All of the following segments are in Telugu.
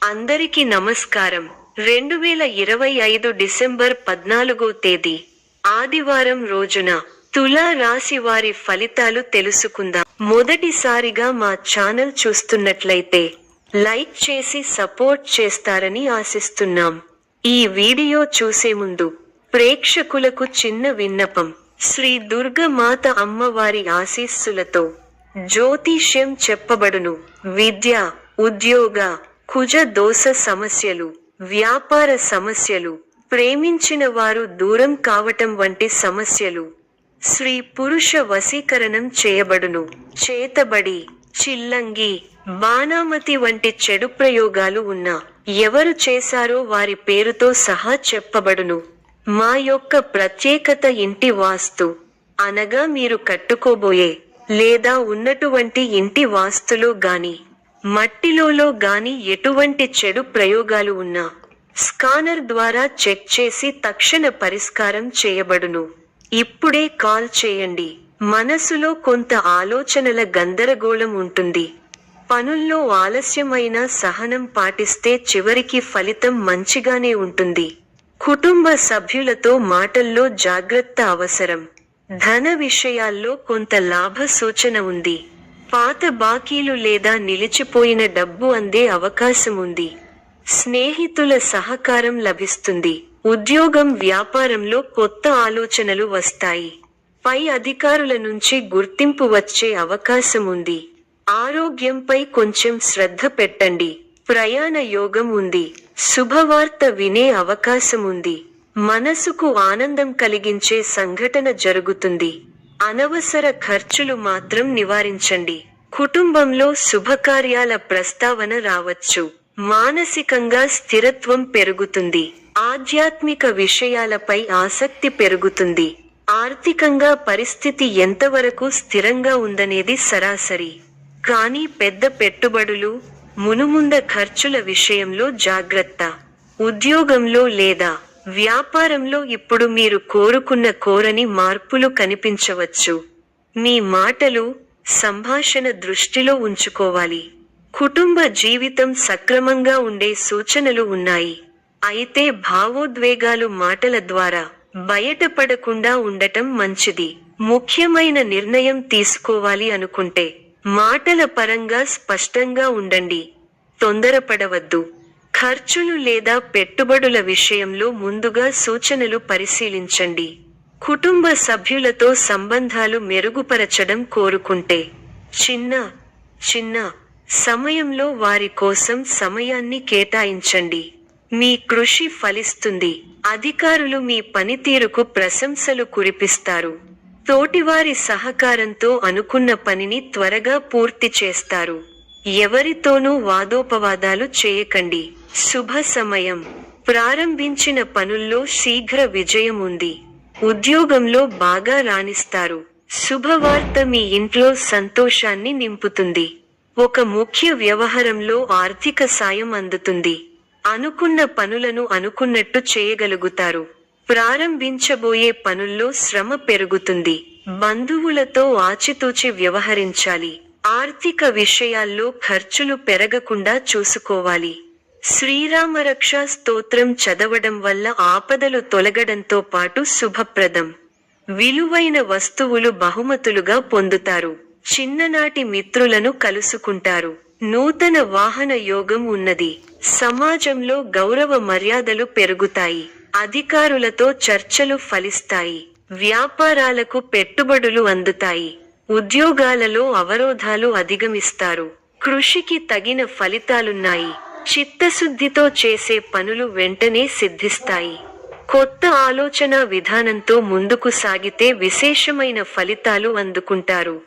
అందరికీ నమస్కారం. 2025 డిసెంబర్ 14వ తేదీ ఆదివారం రోజున తులా రాశి వారి ఫలితాలు తెలుసుకుందాం. మొదటిసారిగా మా ఛానల్ చూస్తున్నట్లయితే లైక్ చేసి సపోర్ట్ చేస్తారని ఆశిస్తున్నాం. ఈ వీడియో చూసే ముందు ప్రేక్షకులకు చిన్న విన్నపం. శ్రీ దుర్గమాత అమ్మవారి ఆశీస్సులతో జ్యోతిష్యం చెప్పబడును. విద్య, ఉద్యోగ, కుజ దోష సమస్యలు, వ్యాపార సమస్యలు, ప్రేమించిన వారు దూరం కావటం వంటి సమస్యలు, స్త్రీ పురుష వశీకరణం చేయబడును. చేతబడి, చిల్లంగి, బాణామతి వంటి చెడు ప్రయోగాలు ఉన్నా ఎవరు చేశారో వారి పేరుతో సహా చెప్పబడును. మా యొక్క ప్రత్యేకత ఇంటి వాస్తు అనగా మీరు కట్టుకోబోయే లేదా ఉన్నటువంటి ఇంటి వాస్తులో గాని మట్టిలో గాని ఎటువంటి చెడు ప్రయోగాలు ఉన్నా స్కానర్ ద్వారా చెక్ చేసి తక్షణ పరిష్కారం చేయబడును. ఇప్పుడే కాల్ చేయండి. మనసులో కొంత ఆలోచనల గందరగోళం ఉంటుంది. పనుల్లో ఆలస్యమైన సహనం పాటిస్తే చివరికి ఫలితం మంచిగానే ఉంటుంది. కుటుంబ సభ్యులతో మాటల్లో జాగ్రత్త అవసరం. ధన విషయాల్లో కొంత లాభ సూచన ఉంది. పాత బాకీలు లేదా నిలిచిపోయిన డబ్బు అందే అవకాశం ఉంది. స్నేహితుల సహకారం లభిస్తుంది. ఉద్యోగం, వ్యాపారంలో కొత్త ఆలోచనలు వస్తాయి. పై అధికారుల నుంచి గుర్తింపు వచ్చే అవకాశం ఉంది. ఆరోగ్యంపై కొంచెం శ్రద్ధ పెట్టండి. ప్రయాణ యోగం ఉంది. శుభవార్త వినే అవకాశం ఉంది. మనసుకు ఆనందం కలిగించే సంఘటన జరుగుతుంది. అనవసర ఖర్చులు మాత్రం నివారించండి. కుటుంబంలో శుభకార్యాల ప్రస్తావన రావచ్చు. మానసికంగా స్థిరత్వం పెరుగుతుంది. ఆధ్యాత్మిక విషయాలపై ఆసక్తి పెరుగుతుంది. ఆర్థికంగా పరిస్థితి ఎంతవరకు స్థిరంగా ఉందనేది సరాసరి. కానీ పెద్ద పెట్టుబడులు, మునుముంద ఖర్చుల విషయంలో జాగ్రత్త. ఉద్యోగంలో లేదా వ్యాపారంలో ఇప్పుడు మీరు కోరని మార్పులు కనిపించవచ్చు. మీ మాటలు, సంభాషణ దృష్టిలో ఉంచుకోవాలి. కుటుంబ జీవితం సక్రమంగా ఉండే సూచనలు ఉన్నాయి. అయితే భావోద్వేగాలు మాటల ద్వారా బయటపడకుండా ఉండటం మంచిది. ముఖ్యమైన నిర్ణయం తీసుకోవాలి అనుకుంటే మాటల పరంగా స్పష్టంగా ఉండండి. తొందరపడవద్దు. ఖర్చులు లేదా పెట్టుబడుల విషయంలో ముందుగా సూచనలు పరిశీలించండి. కుటుంబ సభ్యులతో సంబంధాలు మెరుగుపరచడం కోరుకుంటే చిన్న సమయంలో వారి కోసం సమయాన్ని కేటాయించండి. మీ కృషి ఫలిస్తుంది. అధికారులు మీ పనితీరుకు ప్రశంసలు కురిపిస్తారు. తోటివారి సహకారంతో అనుకున్న పనిని త్వరగా పూర్తి చేస్తారు. ఎవరితోనూ వాదోపవాదాలు చేయకండి. శుభ సమయం. ప్రారంభించిన పనుల్లో శీఘ్ర విజయం ఉంది. ఉద్యోగంలో బాగా రాణిస్తారు. శుభవార్త మీ ఇంట్లో సంతోషాన్ని నింపుతుంది. ఒక ముఖ్య వ్యవహారంలో ఆర్థిక సాయం అందుతుంది. అనుకున్న పనులను అనుకున్నట్టు చేయగలుగుతారు. ప్రారంభించబోయే పనుల్లో శ్రమ పెరుగుతుంది. బంధువులతో ఆచితూచి వ్యవహరించాలి. ఆర్థిక విషయాల్లో ఖర్చులు పెరగకుండా చూసుకోవాలి. శ్రీరామరక్ష స్తోత్రం చదవడం వల్ల ఆపదలు తొలగడంతో పాటు శుభప్రదం. విలువైన వస్తువులు బహుమతులుగా పొందుతారు. చిన్ననాటి మిత్రులను కలుసుకుంటారు. నూతన వాహన యోగం ఉన్నది. సమాజంలో గౌరవ మర్యాదలు పెరుగుతాయి. అధికారులతో చర్చలు ఫలిస్తాయి. వ్యాపారాలకు పెట్టుబడులు అందుతాయి. ఉద్యోగాలలో అవరోధాలు అధిగమిస్తారు. కృషికి తగిన ఫలితాలున్నాయి. చిత్తశుద్ధితో చేసే పనులు వెంటనే సిద్ధిస్తాయి. కొత్త ఆలోచన విధానంతో ముందుకు సాగితే విశేషమైన ఫలితాలు అందుకుంటారు.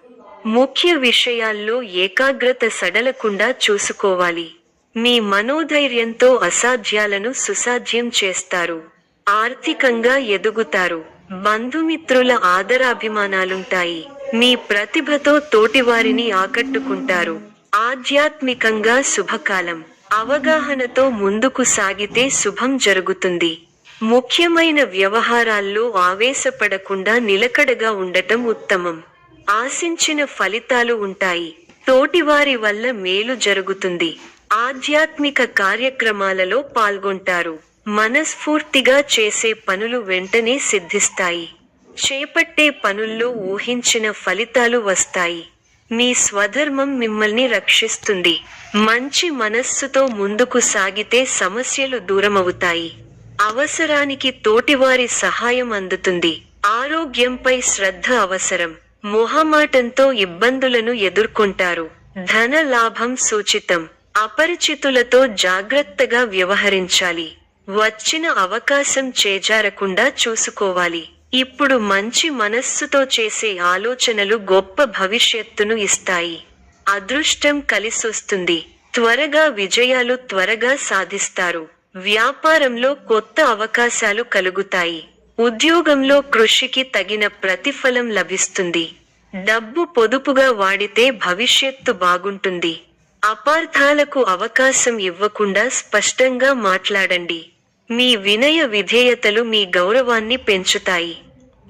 ముఖ్య విషయాల్లో ఏకాగ్రత సడలకుండా చూసుకోవాలి. మీ మనోధైర్యంతో అసాధ్యాలను సుసాధ్యం చేస్తారు. ఆర్థికంగా ఎదుగుతారు. బంధుమిత్రుల ఆదరాభిమానాలుంటాయి. మీ ప్రతిభతో తోటివారిని ఆకట్టుకుంటారు. ఆధ్యాత్మికంగా శుభకాలం. అవగాహనతో ముందుకు సాగితే శుభం జరుగుతుంది. ముఖ్యమైన వ్యవహారాల్లో ఆవేశపడకుండా నిలకడగా ఉండటం ఉత్తమం. ఆశించిన ఫలితాలు ఉంటాయి. తోటివారి వల్ల మేలు జరుగుతుంది. ఆధ్యాత్మిక కార్యక్రమాలలో పాల్గొంటారు. మనస్ఫూర్తిగా చేసే పనులు వెంటనే సిద్ధిస్తాయి. చేపట్టే పనుల్లో ఊహించిన ఫలితాలు వస్తాయి. మీ స్వధర్మం మిమ్మల్ని రక్షిస్తుంది. మంచి మనస్సుతో ముందుకు సాగితే సమస్యలు దూరమవుతాయి. అవసరానికి తోటివారి సహాయం అందుతుంది. ఆరోగ్యంపై శ్రద్ధ అవసరం. మొహమాటంతో ఇబ్బందులను ఎదుర్కొంటారు. ధన లాభం సూచితం. అపరిచితులతో జాగ్రత్తగా వ్యవహరించాలి. వచ్చిన అవకాశం చేజారకుండా చూసుకోవాలి. ఇప్పుడు మంచి మనస్సుతో చేసే ఆలోచనలు గొప్ప భవిష్యత్తును ఇస్తాయి. అదృష్టం కలిసొస్తుంది. త్వరగా విజయాలు త్వరగా సాధిస్తారు. వ్యాపారంలో కొత్త అవకాశాలు కలుగుతాయి. ఉద్యోగంలో కృషికి తగిన ప్రతిఫలం లభిస్తుంది. డబ్బు పొదుపుగా వాడితే భవిష్యత్తు బాగుంటుంది. అపార్థాలకు అవకాశం ఇవ్వకుండా స్పష్టంగా మాట్లాడండి. మీ వినయ విధేయతలు మీ గౌరవాన్ని పెంచుతాయి.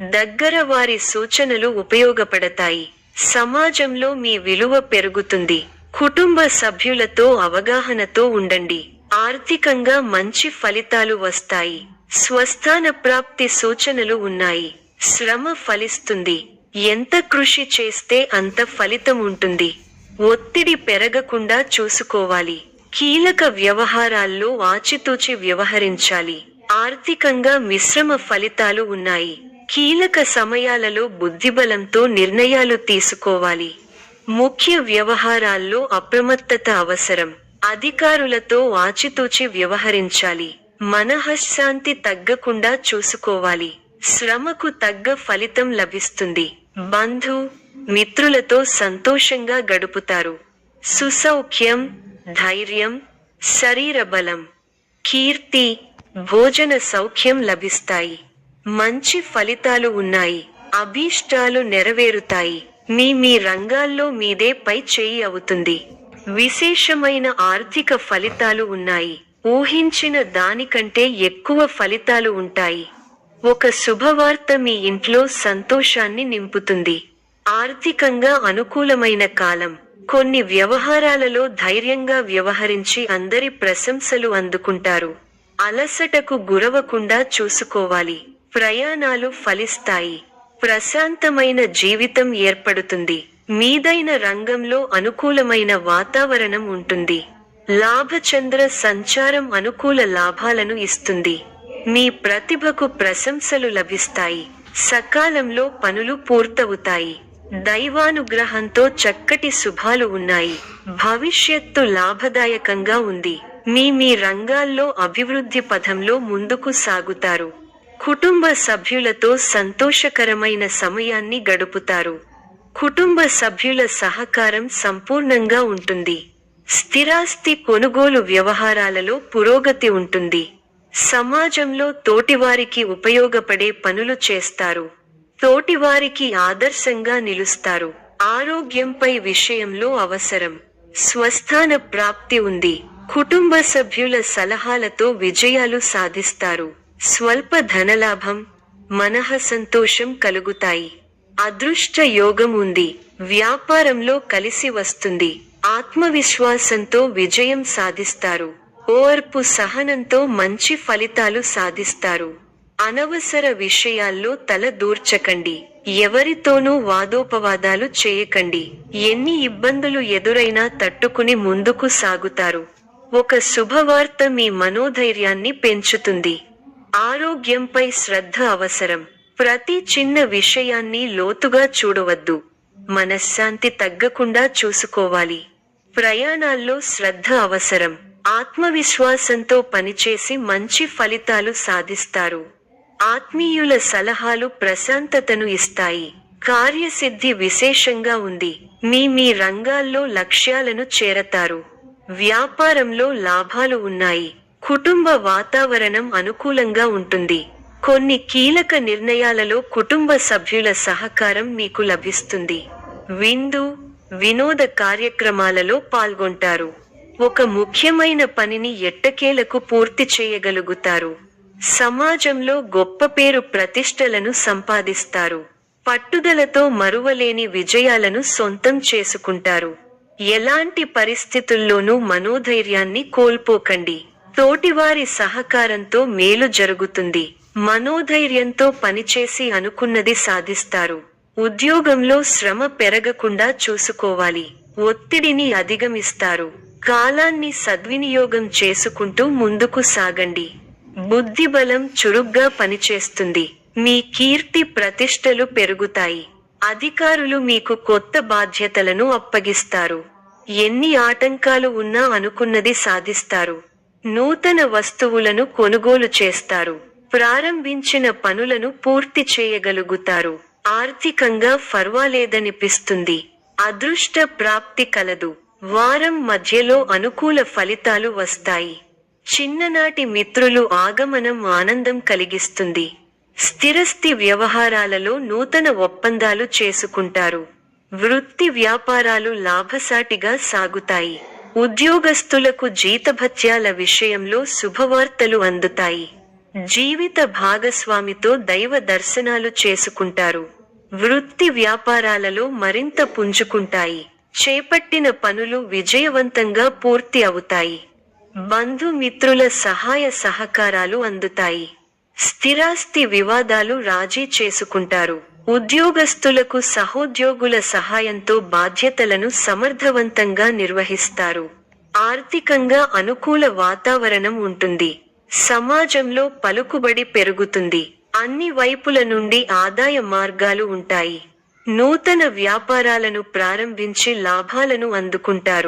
దగ్గర వారి సూచనలు ఉపయోగపడతాయి. సమాజంలో మీ విలువ పెరుగుతుంది. కుటుంబ సభ్యులతో అవగాహనతో ఉండండి. ఆర్థికంగా మంచి ఫలితాలు వస్తాయి. స్వస్థాన ప్రాప్తి సూచనలు ఉన్నాయి. శ్రమ ఫలిస్తుంది. ఎంత కృషి చేస్తే అంత ఫలితం ఉంటుంది. ఒత్తిడి పెరగకుండా చూసుకోవాలి. కీలక వ్యవహారాల్లో ఆచితూచి వ్యవహరించాలి. ఆర్థికంగా మిశ్రమ ఫలితాలు ఉన్నాయి. కీలక సమయాలలో బుద్ధిబలంతో నిర్ణయాలు తీసుకోవాలి. ముఖ్య వ్యవహారాల్లో అప్రమత్తత అవసరం. అధికారులతో ఆచితూచి వ్యవహరించాలి. మనఃశాంతి తగ్గకుండా చూసుకోవాలి. శ్రమకు తగ్గ ఫలితం లభిస్తుంది. బంధు మిత్రులతో సంతోషంగా గడుపుతారు. సుసౌఖ్యం, ధైర్యం, శరీర బలం, కీర్తి, భోజన సౌఖ్యం లభిస్తాయి. మంచి ఫలితాలు ఉన్నాయి. అభీష్టాలు నెరవేరుతాయి. మీ రంగాల్లో మీదే పై చేయి అవుతుంది. విశేషమైన ఆర్థిక ఫలితాలు ఉన్నాయి. ఊహించిన దానికంటే ఎక్కువ ఫలితాలు ఉంటాయి. ఒక శుభవార్త మీ ఇంట్లో సంతోషాన్ని నింపుతుంది. ఆర్థికంగా అనుకూలమైన కాలం. కొన్ని వ్యవహారాలలో ధైర్యంగా వ్యవహరించి అందరి ప్రశంసలు అందుకుంటారు. అలసటకు గురవకుండా చూసుకోవాలి. ప్రయాణాలు ఫలిస్తాయి. ప్రశాంతమైన జీవితం ఏర్పడుతుంది. మీదైన రంగంలో అనుకూలమైన వాతావరణం ఉంటుంది. లాభచంద్ర సంచారం అనుకూల లాభాలను ఇస్తుంది. మీ ప్రతిభకు ప్రశంసలు లభిస్తాయి. సకాలంలో పనులు పూర్తవుతాయి. దైవానుగ్రహంతో చక్కటి శుభాలు ఉన్నాయి. భవిష్యత్తు లాభదాయకంగా ఉంది. మీ రంగాల్లో అభివృద్ధి పథంలో ముందుకు సాగుతారు. కుటుంబ సభ్యులతో సంతోషకరమైన సమయాన్ని గడుపుతారు. కుటుంబ సభ్యుల సహకారం సంపూర్ణంగా ఉంటుంది. స్థిరాస్తి కొనుగోలు వ్యవహారాలలో పురోగతి ఉంటుంది. సమాజంలో తోటివారికి ఉపయోగపడే పనులు చేస్తారు. తోటివారికి ఆదర్శంగా నిలుస్తారు. ఆరోగ్యంపై విషయంలో అవసరం. స్వస్థాన ప్రాప్తి ఉంది. కుటుంబ సభ్యుల సలహాలతో విజయాలు సాధిస్తారు. స్వల్ప ధనలాభం, మనఃసంతోషం కలుగుతాయి. అదృష్ట యోగం ఉంది. వ్యాపారంలో కలిసి వస్తుంది. ఆత్మవిశ్వాసంతో విజయం సాధిస్తారు. ఓర్పు సహనంతో మంచి ఫలితాలు సాధిస్తారు. అనవసర విషయాల్లో తల దూర్చకండి. ఎవరితోనూ వాదోపవాదాలు చేయకండి. ఎన్ని ఇబ్బందులు ఎదురైనా తట్టుకుని ముందుకు సాగుతారు. ఒక శుభవార్త మీ మనోధైర్యాన్ని పెంచుతుంది. ఆరోగ్యంపై శ్రద్ధ అవసరం. ప్రతి చిన్న విషయాన్ని లోతుగా చూడవద్దు. మనశ్శాంతి తగ్గకుండా చూసుకోవాలి. ప్రయాణాల్లో శ్రద్ధ అవసరం. ఆత్మవిశ్వాసంతో పనిచేసి మంచి ఫలితాలు సాధిస్తారు. ఆత్మీయుల సలహాలు ప్రశాంతతను ఇస్తాయి. కార్యసిద్ధి విశేషంగా ఉంది. మీ రంగాల్లో లక్ష్యాలను చేరతారు. వ్యాపారంలో లాభాలు ఉన్నాయి. కుటుంబ వాతావరణం అనుకూలంగా ఉంటుంది. కొన్ని కీలక నిర్ణయాలలో కుటుంబ సభ్యుల సహకారం మీకు లభిస్తుంది. విందు, వినోద కార్యక్రమాలలో పాల్గొంటారు. ఒక ముఖ్యమైన పనిని ఎట్టకేలకు పూర్తి చేయగలుగుతారు. సమాజంలో గొప్ప పేరు ప్రతిష్టలను సంపాదిస్తారు. పట్టుదలతో మరువలేని విజయాలను సొంతం చేసుకుంటారు. ఎలాంటి పరిస్థితుల్లోనూ మనోధైర్యాన్ని కోల్పోకండి. తోటివారి సహకారంతో మేలు జరుగుతుంది. మనోధైర్యంతో పనిచేసి అనుకున్నది సాధిస్తారు. ఉద్యోగంలో శ్రమ పెరగకుండా చూసుకోవాలి. ఒత్తిడిని అధిగమిస్తారు. కాలాన్ని సద్వినియోగం చేసుకుంటూ ముందుకు సాగండి. బుద్ధిబలం చురుగ్గా పనిచేస్తుంది. మీ కీర్తి ప్రతిష్టలు పెరుగుతాయి. అధికారులు మీకు కొత్త బాధ్యతలను అప్పగిస్తారు. ఎన్ని ఆటంకాలు ఉన్నా అనుకున్నది సాధిస్తారు. నూతన వస్తువులను కొనుగోలు చేస్తారు. ప్రారంభించిన పనులను పూర్తి చేయగలుగుతారు. ఆర్థికంగా పర్వాలేదనిపిస్తుంది. అదృష్ట ప్రాప్తి కలదు. వారం మధ్యలో అనుకూల ఫలితాలు వస్తాయి. చిన్ననాటి మిత్రులు ఆగమనం ఆనందం కలిగిస్తుంది. స్థిరస్థి వ్యవహారాలలో నూతన ఒప్పందాలు చేసుకుంటారు. వృత్తి వ్యాపారాలు లాభసాటిగా సాగుతాయి. ఉద్యోగస్తులకు జీతభత్యాల విషయంలో శుభవార్తలు అందుతాయి. జీవిత భాగస్వామితో దైవ దర్శనాలు చేసుకుంటారు. వృత్తి వ్యాపారాలలో మరింత పుంజుకుంటాయి. చేపట్టిన పనులు విజయవంతంగా పూర్తి అవుతాయి. బంధుమిత్రుల సహాయ సహకారాలు అందుతాయి. స్థిరాస్తి వివాదాలు రాజీ చేసుకుంటారు. ఉద్యోగస్తులకు సహోద్యోగుల సహాయంతో బాధ్యతలను సమర్థవంతంగా నిర్వహిస్తారు. ఆర్థికంగా అనుకూల వాతావరణం ఉంటుంది. సమాజంలో పలుకుబడి పెరుగుతుంది. అన్ని వైపుల నుండి ఆదాయ మార్గాలు ఉంటాయి. నూతన వ్యాపారాలను ప్రారంభించి లాభాలను అందుకుంటారు.